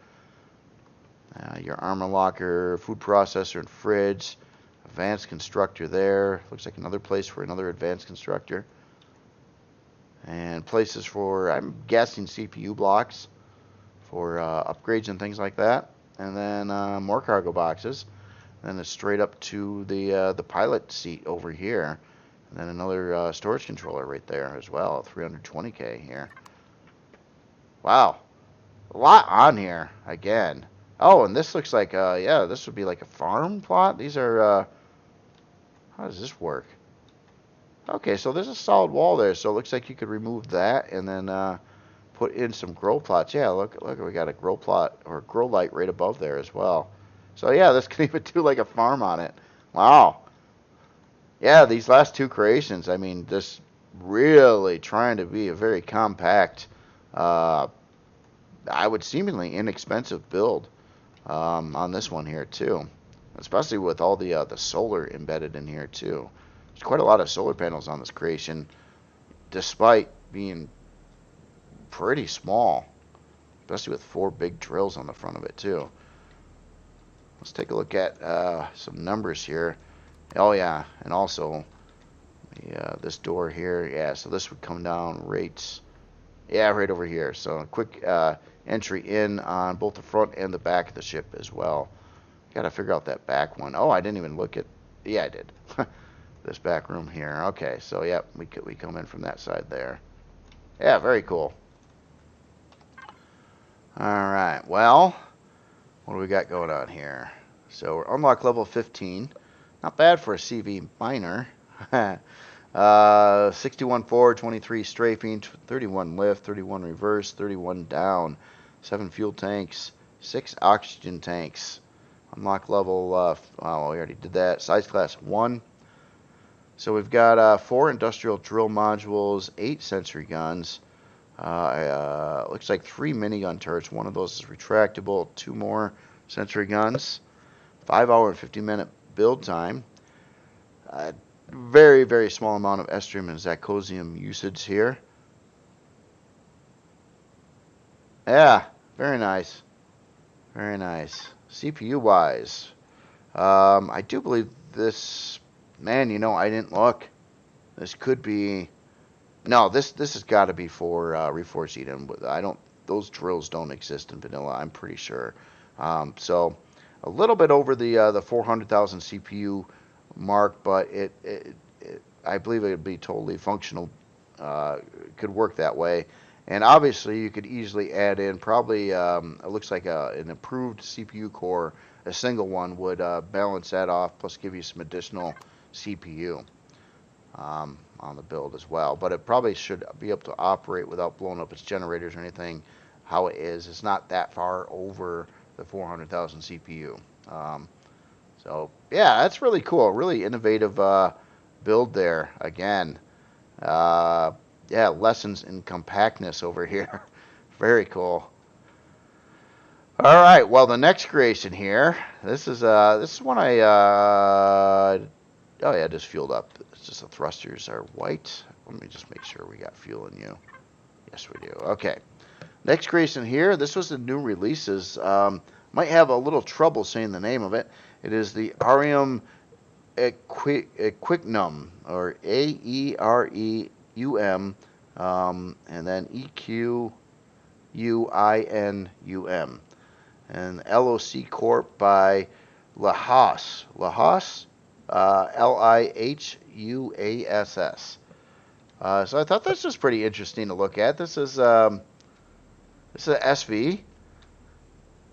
Your armor locker, food processor and fridge, advanced constructor there. Looks like another place for another advanced constructor. And places for, I'm guessing, CPU blocks for upgrades and things like that. And then more cargo boxes. And then it's straight up to the pilot seat over here. And then another storage controller right there as well, 320K here. Wow, a lot on here again. Oh, and this looks like, yeah, this would be like a farm plot. These are, how does this work? Okay, so there's a solid wall there, so it looks like you could remove that and then put in some grow plots. Yeah, look, we got a grow plot or grow light right above there as well. So yeah, this can even do like a farm on it. Wow. Yeah, these last 2 creations, I mean, just really trying to be a very compact, I would seemingly inexpensive build. On this one here too, especially with all the solar embedded in here too. There's quite a lot of solar panels on this creation, despite being pretty small, especially with 4 big drills on the front of it too. Let's take a look at some numbers here. Oh yeah, and also this door here. Yeah, so this would come down right, yeah, right over here. So a quick entry in on both the front and the back of the ship as well. Gotta figure out that back one. Oh, I didn't even look at, yeah, I did. This back room here. Okay, so yeah, we come in from that side there. Yeah, very cool. Alright, well, what do we got going on here? So we're unlocked level 15. Not bad for a CV miner. 61 forward, 23 strafing, 31 lift, 31 reverse, 31 down, 7 fuel tanks, 6 oxygen tanks. Unlock level, oh, we already did that. Size class 1. So we've got 4 industrial drill modules, 8 sentry guns. Looks like 3 minigun turrets. One of those is retractable. 2 more sentry guns. 5 hour and 50-minute build time. Very, very small amount of estrium and zirconium usage here. Yeah, very nice. Very nice. CPU wise, I do believe this, man, you know, I didn't look. This could be, no, this has got to be for Reforged Eden. I don't, those drills don't exist in vanilla, I'm pretty sure. So a little bit over the 400,000 CPU mark, but I believe it would be totally functional, could work that way. And obviously you could easily add in probably, it looks like an improved CPU core, a single one would balance that off, plus give you some additional CPU on the build as well. But it probably should be able to operate without blowing up its generators or anything. How it is, it's not that far over the 400,000 CPU. So yeah, that's really cool. Really innovative build there. Again, yeah, lessons in compactness over here. Very cool. All right, well, the next creation here. This is one I oh yeah, just fueled up. It's just the thrusters are white. Let me just make sure we got fuel in you. Yes, we do. Okay. Next creation here. This was the new releases. Might have a little trouble saying the name of it. It is the Areum Equinum, or Aereum And then EQUINUM. And LOC Corp by Lahass. Lahass? LIHUASS. So I thought this was pretty interesting to look at. This is an SV,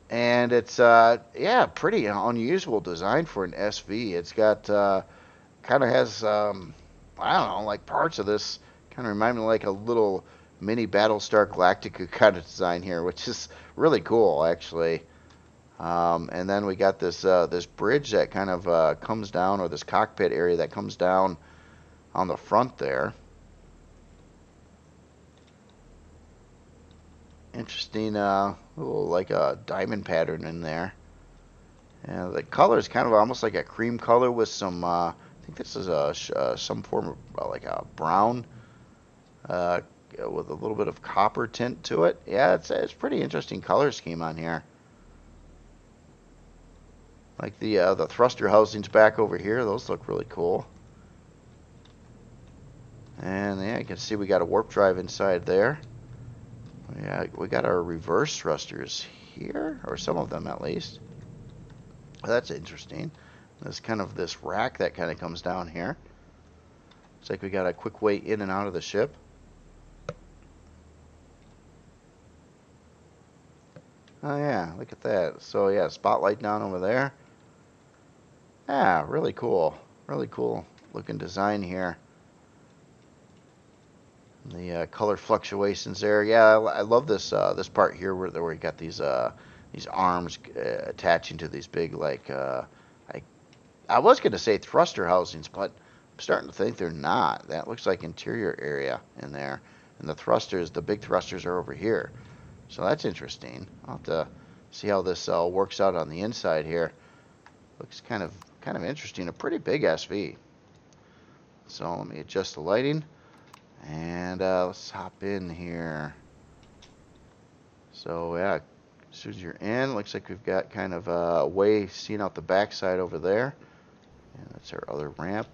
and it's yeah, pretty unusual design for an SV. It's got kind of has I don't know, like parts of this kind of remind me of like a little mini Battlestar Galactica kind of design here, which is really cool actually. And then we got this this bridge that kind of comes down, or this cockpit area that comes down on the front there. Interesting, little like a diamond pattern in there. And the color is kind of almost like a cream color with some. I think this is a some form of like a brown with a little bit of copper tint to it. Yeah, it's pretty interesting color scheme on here. Like the thruster housings back over here, those look really cool. And yeah, you can see we got a warp drive inside there. Yeah, we got our reverse thrusters here, or some of them at least. That's interesting. There's kind of this rack that kind of comes down here. Looks like we got a quick way in and out of the ship. Oh yeah, look at that. So yeah, spotlight down over there. Yeah, really cool. Really cool looking design here. The color fluctuations there. Yeah, I love this this part here where you got these arms attaching to these big like I was gonna say thruster housings, but I'm starting to think they're not. That looks like interior area in there, and the thrusters, the big thrusters, are over here. So that's interesting. I'll have to see how this works out on the inside here. Looks kind of interesting. A pretty big SV. So let me adjust the lighting. And let's hop in here. So yeah, as soon as you're in, looks like we've got kind of a way seen out the backside over there. And that's our other ramp.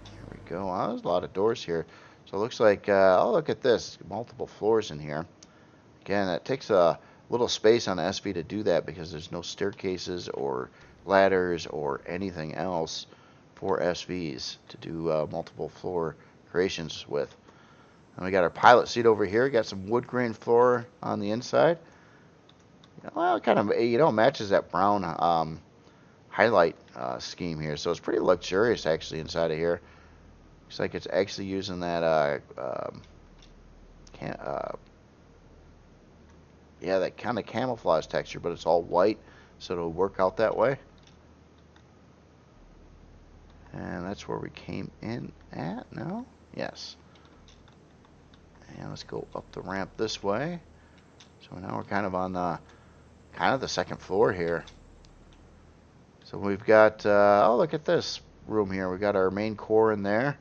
Here we go. Oh, there's a lot of doors here. So it looks like, oh, look at this. Multiple floors in here. Again, it takes a little space on the SV to do that because there's no staircases or ladders or anything else for SVs to do multiple floor creations with. And we got our pilot seat over here. Got some wood grain floor on the inside. Well, it kind of matches that brown highlight scheme here. So it's pretty luxurious actually inside of here. Looks like it's actually using that yeah, that kind of camouflage texture, but it's all white, so it'll work out that way. And that's where we came in at. No? Yes. And let's go up the ramp this way. So now we're kind of on the second floor here. So we've got oh, look at this room here. We got our main core in there.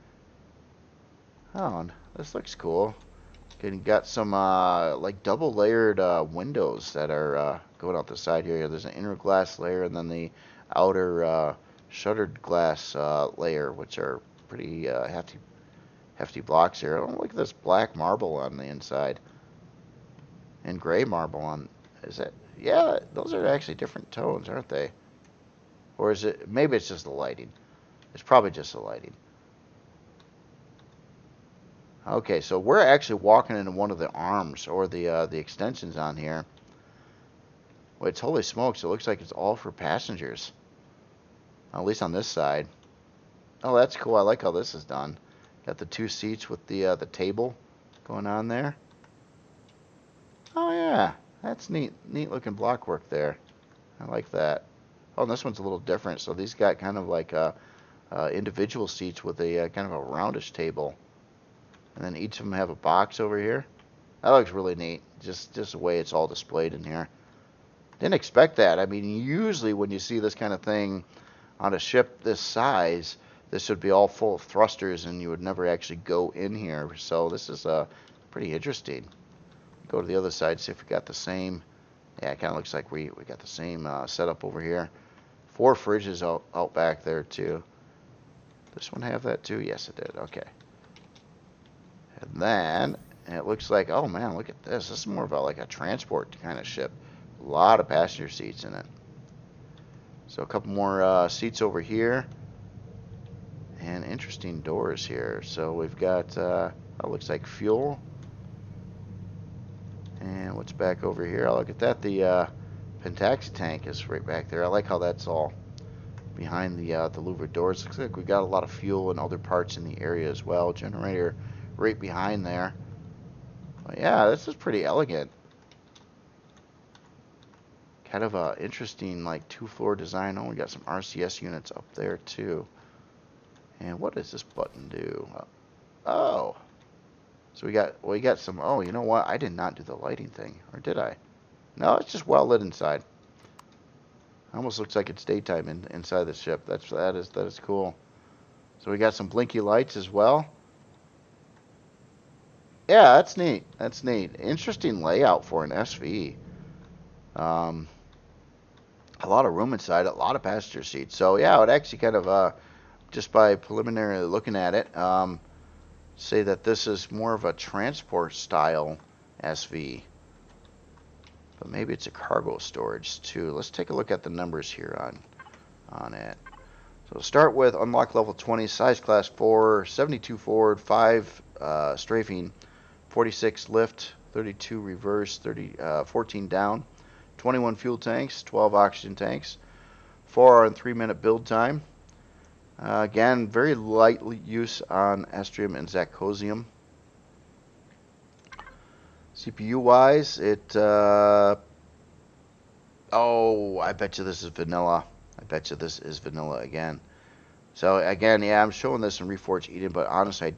Oh, this looks cool. And got some like double layered windows that are going out the side here. There's an inner glass layer and then the outer shuttered glass layer, which are pretty hefty blocks here. Oh, look at this black marble on the inside and gray marble on. Is it? Yeah, those are actually different tones, aren't they? Or is it? Maybe it's just the lighting. It's probably just the lighting. Okay, so we're actually walking into one of the arms or the extensions on here. Wait, holy smokes! It looks like it's all for passengers. At least on this side. Oh, that's cool. I like how this is done. Got the two seats with the table going on there. Oh yeah, that's neat. Neat looking block work there. I like that. Oh, and this one's a little different. So these got kind of like individual seats with a kind of a roundish table. And then each of them have a box over here. That looks really neat. Just the way it's all displayed in here. Didn't expect that. I mean, usually when you see this kind of thing on a ship this size, this would be all full of thrusters and you would never actually go in here. So this is pretty interesting. Go to the other side, see if we got the same. Yeah, it kind of looks like we got the same setup over here. 4 fridges out back there too. This one have that too? Yes, it did. Okay. And then it looks like, oh man, look at this. This is more of like a transport kind of ship. A lot of passenger seats in it. So a couple more seats over here. And interesting doors here. So we've got, it looks like fuel. And what's back over here? Oh, look at that. The Pentaxi tank is right back there. I like how that's all behind the louvered doors. Looks like we got a lot of fuel and other parts in the area as well. Generator right behind there. But yeah, this is pretty elegant. Kind of a interesting like 2-floor design. Oh, we got some RCS units up there too. And what does this button do? Oh, so we got some. Oh, you know what? I did not do the lighting thing, or did I? No, it's just well lit inside. Almost looks like it's daytime inside the ship. That is cool. So we got some blinky lights as well. Yeah, that's neat. That's neat. Interesting layout for an SV. A lot of room inside, a lot of passenger seats. So yeah, I would actually kind of just by preliminarily looking at it, say that this is more of a transport style SV. But maybe it's a cargo storage too. Let's take a look at the numbers here on it. So start with unlock level 20, size class 4, 72 forward, 5 strafing, 46 lift, 32 reverse, 14 down, 21 fuel tanks, 12 oxygen tanks, 4 hour and 3 minute build time. Again, very light use on Estrium and Zacosium. CPU wise, oh, I bet you this is vanilla. I bet you this is vanilla again. So again, yeah, I'm showing this in Reforged Eden, but honestly, I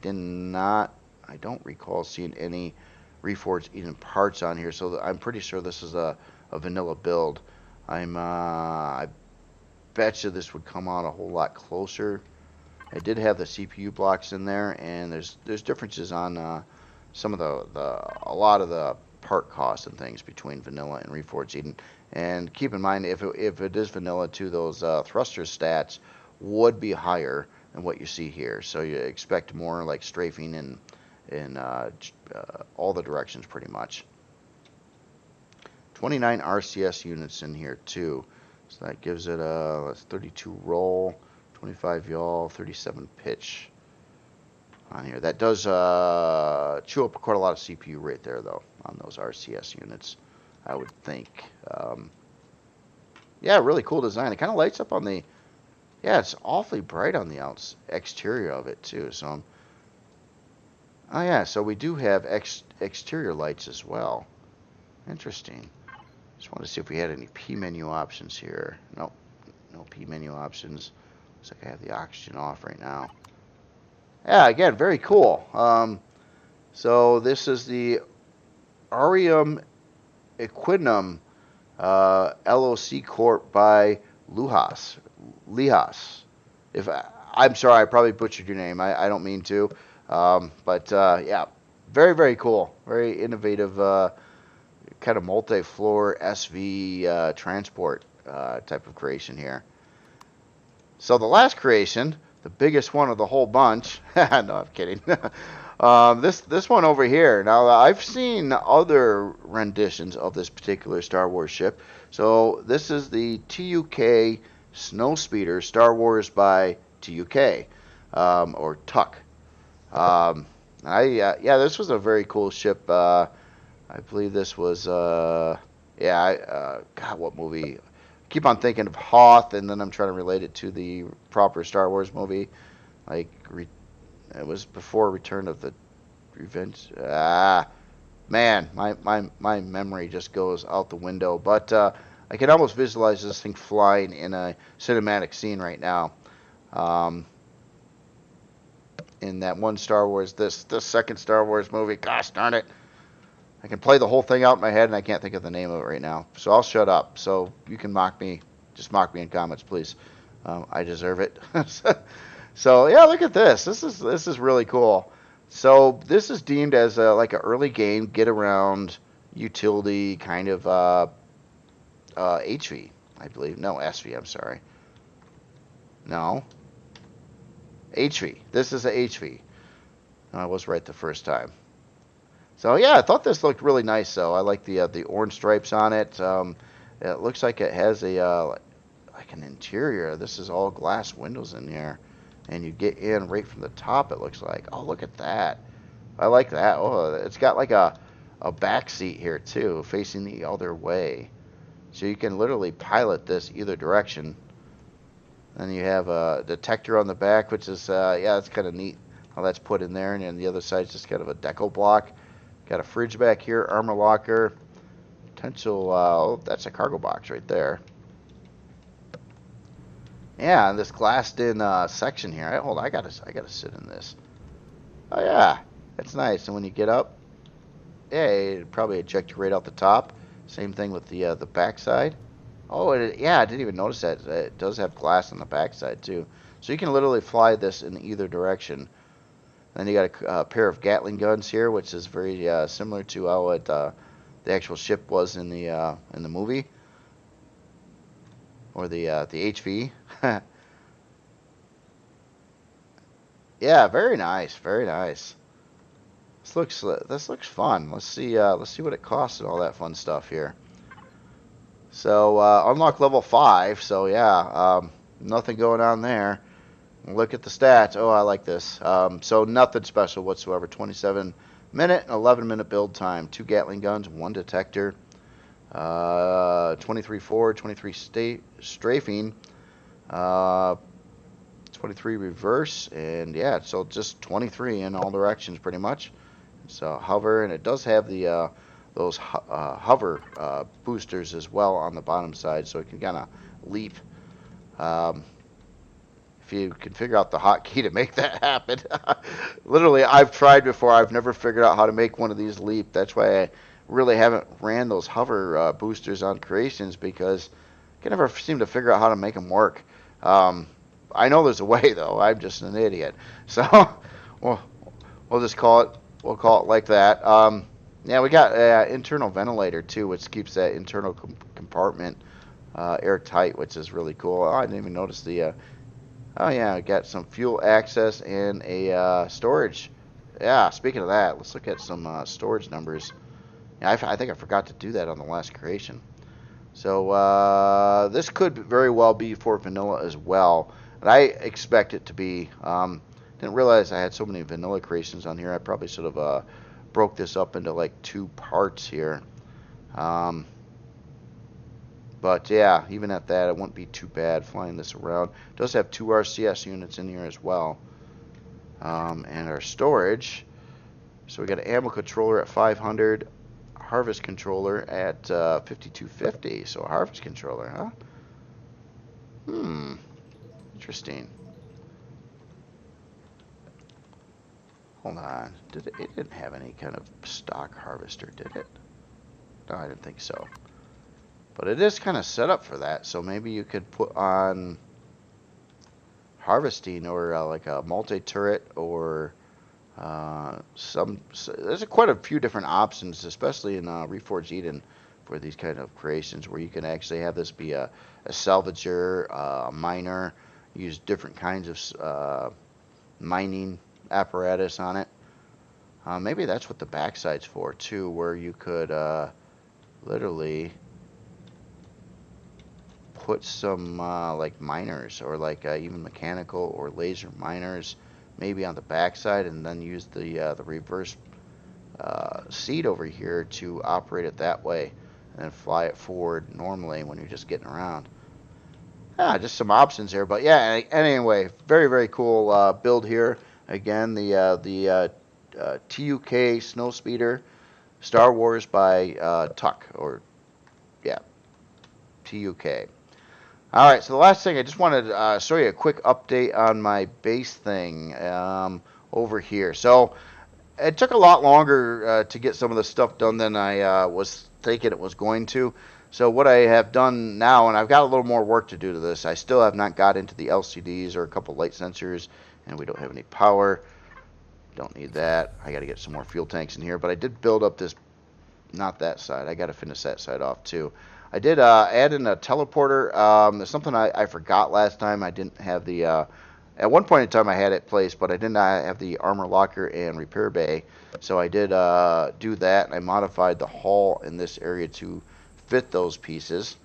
don't recall seeing any Reforged Eden parts on here. So I'm pretty sure this is a vanilla build. I bet you this would come out a whole lot closer. I did have the CPU blocks in there, and there's differences on some of a lot of the part costs and things between vanilla and Reforged Eden. And keep in mind, if it is vanilla too, those thruster stats would be higher than what you see here. So you expect more like strafing in all the directions pretty much. 29 RCS units in here too. So that gives it a 32 roll, 25 yaw, 37 pitch on here. That does chew up quite a lot of CPU right there though on those RCS units, I would think. Yeah, really cool design. It kind of lights up on the, yeah, it's awfully bright on the exterior of it too. So, oh yeah, so we do have exterior lights as well. Interesting. Just want to see if we had any P menu options here. Nope, no P menu options. Looks like I have the oxygen off right now. Yeah, again, very cool. So this is the Arium Equinum LOC Corp by Lihas. I'm sorry, I probably butchered your name. I don't mean to. But yeah, very, very cool. Very innovative kind of multi-floor SV transport type of creation here. So the last creation, the biggest one of the whole bunch. No, I'm kidding. This one over here. Now, I've seen other renditions of this particular Star Wars ship. So this is the TUK Snowspeeder, Star Wars by TUK, or Tuk. Yeah, this was a very cool ship. I believe this was, God, what movie? Keep on thinking of Hoth, and then I'm trying to relate it to the proper Star Wars movie. Like, it was before Return of the Revenge. Man, my memory just goes out the window. But I can almost visualize this thing flying in a cinematic scene right now. In that one Star Wars, this second Star Wars movie. Gosh darn it. I can play the whole thing out in my head, and I can't think of the name of it right now. So I'll shut up. So you can mock me. Just mock me in comments, please. I deserve it. So yeah, look at this. This is really cool. So this is deemed as like an early game get around utility kind of HV, I believe. No, SV. I'm sorry. No. HV. This is a HV. I was right the first time. So yeah, I thought this looked really nice. So I like the orange stripes on it. It looks like it has a like an interior. This is all glass windows in here, and you get in right from the top. It looks like. Oh, look at that. I like that. Oh, it's got like a back seat here too, facing the other way, so you can literally pilot this either direction. Then you have a detector on the back, which is yeah, that's kind of neat how that's put in there, and then the other side's just kind of a decal block. Got a fridge back here, armor locker, potential. Oh, that's a cargo box right there. Yeah, and this glassed-in section here. Hold on, I gotta sit in this. Oh yeah, that's nice. And when you get up, yeah, it probably eject you right out the top. Same thing with the backside. Oh, yeah, I didn't even notice that. It does have glass on the backside too, so you can literally fly this in either direction. Then you got a pair of Gatling guns here, which is very similar to how it, the actual ship was in the movie, or the HV. Yeah, very nice, very nice. This looks fun. Let's see what it costs and all that fun stuff here. So unlock level 5. So yeah, nothing going on there. Look at the stats. Oh, I like this. So nothing special whatsoever. 27-minute and 11-minute build time. 2 Gatling guns, 1 detector, 23 forward, 23 strafing, 23 reverse, and yeah, so just 23 in all directions pretty much. So hover, and it does have the those hover boosters as well on the bottom side, so it can kind of leap. If you can figure out the hotkey to make that happen. Literally, I've tried before. I've never figured out how to make one of these leap. That's why I really haven't ran those hover boosters on creations, because I can never seem to figure out how to make them work. I know there's a way, though. I'm just an idiot. So we'll just call it. We'll call it like that. Yeah, we got an internal ventilator too, which keeps that internal compartment airtight, which is really cool. Oh, I didn't even notice the. Oh yeah, I got some fuel access and a storage. Yeah, speaking of that, let's look at some storage numbers. Yeah, I think I forgot to do that on the last creation. So this could very well be for vanilla as well. And I expect it to be. Didn't realize I had so many vanilla creations on here. I probably should have broke this up into like 2 parts here. But yeah, even at that, it wouldn't be too bad flying this around. It does have 2 RCS units in here as well. And our storage. So we got an ammo controller at 500, harvest controller at 5250. So a harvest controller, huh? Interesting. Hold on. It didn't have any kind of stock harvester, did it? No, I didn't think so. But it is kind of set up for that, so maybe you could put on harvesting, or like a multi-turret, or there's quite a few different options, especially in Reforged Eden, for these kind of creations, where you can actually have this be a salvager, a miner, use different kinds of mining apparatus on it. Maybe that's what the backside's for too, where you could literally put some like miners, or like even mechanical or laser miners, maybe on the backside, and then use the reverse seat over here to operate it that way, and then fly it forward normally when you're just getting around. Yeah, just some options here, but yeah. Anyway, very very cool build here. Again, the Tuk Snowspeeder, Star Wars by Tuk, or yeah, Tuk. All right, so the last thing, I just wanted to show you a quick update on my base thing over here. So it took a lot longer to get some of the stuff done than I was thinking it was going to. So what I have done now, and I've got a little more work to do to this, I still have not got into the LCDs or a couple light sensors, and we don't have any power. Don't need that. I got to get some more fuel tanks in here, but I did build up this, not that side. I got to finish that side off too. I did add in a teleporter. There's something I forgot last time. I didn't have the At one point in time, I had it placed, but I did not have the armor locker and repair bay. So I did do that, and I modified the hull in this area to fit those pieces.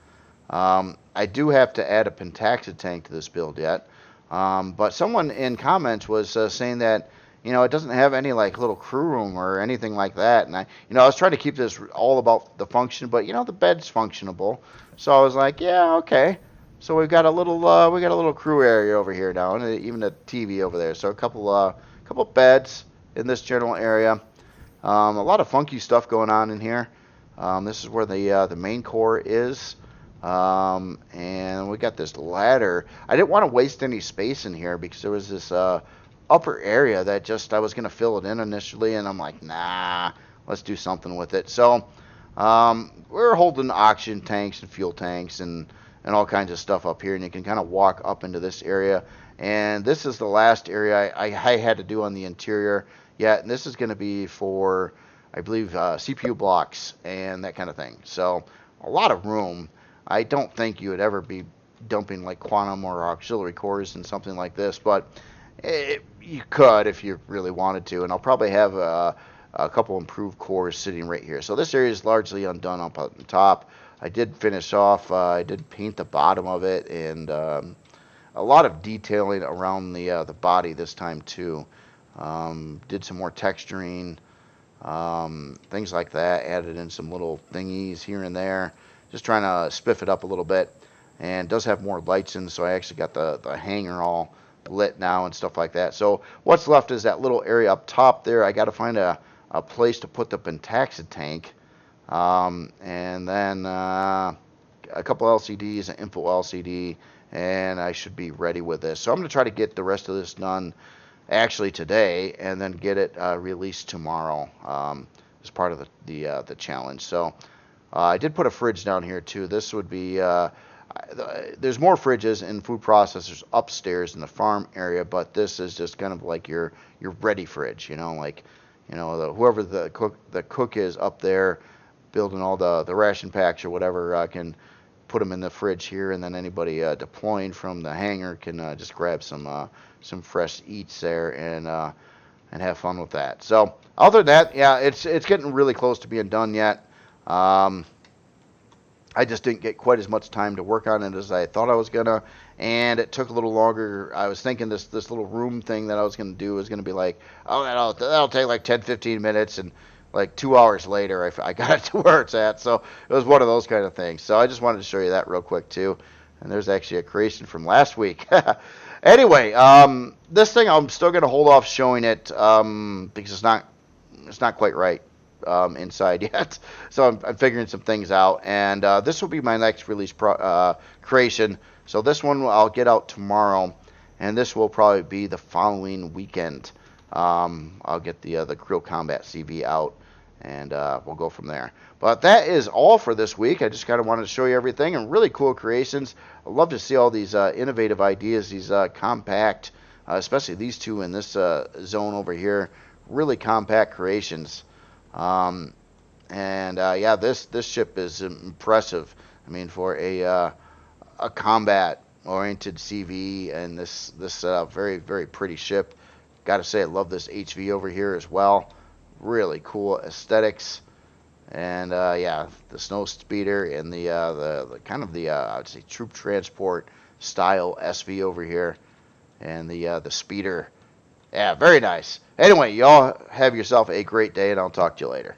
I do have to add a pentaxid tank to this build yet. But someone in comments was saying that, it doesn't have any like little crew room or anything like that. And I was trying to keep this all about the function, but the bed's functionable. So I was like, yeah, okay. So we got a little crew area over here now, and even a TV over there. So a couple beds in this general area. A lot of funky stuff going on in here. This is where the main core is. And we got this ladder. I didn't want to waste any space in here because there was this upper area that I was going to fill it in initially, and I'm like, nah, let's do something with it. So we're holding oxygen tanks and fuel tanks and all kinds of stuff up here, and you can kind of walk up into this area. And this is the last area I had to do on the interior yet, and this is going to be for, I believe, CPU blocks and that kind of thing. So a lot of room. I don't think you would ever be dumping like quantum or auxiliary cores in something like this, but you could if you really wanted to. And I'll probably have a couple improved cores sitting right here. So this area is largely undone up on top. I did finish off, I did paint the bottom of it, and a lot of detailing around the body this time too. Did some more texturing, things like that. Added in some little thingies here and there. Just trying to spiff it up a little bit, and does have more lights in, so I actually got the hangar all lit now and stuff like that. So what's left is that little area up top there. I got to find a place to put the pentaxid tank, and then a couple LCDs, an info LCD, and I should be ready with this. So I'm going to try to get the rest of this done actually today, and then get it released tomorrow as part of the challenge. So I did put a fridge down here too. This would be, there's more fridges and food processors upstairs in the farm area, but this is just kind of like your ready fridge, whoever the cook is up there building all the ration packs or whatever can put them in the fridge here, and then anybody deploying from the hangar can just grab some fresh eats there and have fun with that. So other than that, yeah, it's getting really close to being done yet. I just didn't get quite as much time to work on it as I thought I was gonna, and it took a little longer. I was thinking this little room thing that I was gonna do was gonna be like, oh, that'll take like 10-15 minutes, and like 2 hours later I got it to where it's at. So it was one of those kind of things. So I just wanted to show you that real quick too. And there's actually a creation from last week. Anyway, this thing I'm still gonna hold off showing it because it's not quite right inside yet. So I'm figuring some things out, and this will be my next release creation. So this one I'll get out tomorrow, and this will probably be the following weekend. I'll get the Creel Combat CV out, and we'll go from there. But that is all for this week. I just kind of wanted to show you everything, and really cool creations. I love to see all these innovative ideas, these compact, especially these two in this zone over here, really compact creations. Yeah, this ship is impressive. I mean, for a combat oriented CV, and this very, very pretty ship. Gotta say, I love this HV over here as well. Really cool aesthetics. And yeah, the Snowspeeder and the kind of I'd say troop transport style SV over here, and the speeder. Yeah, very nice. Anyway, y'all have yourself a great day, and I'll talk to you later.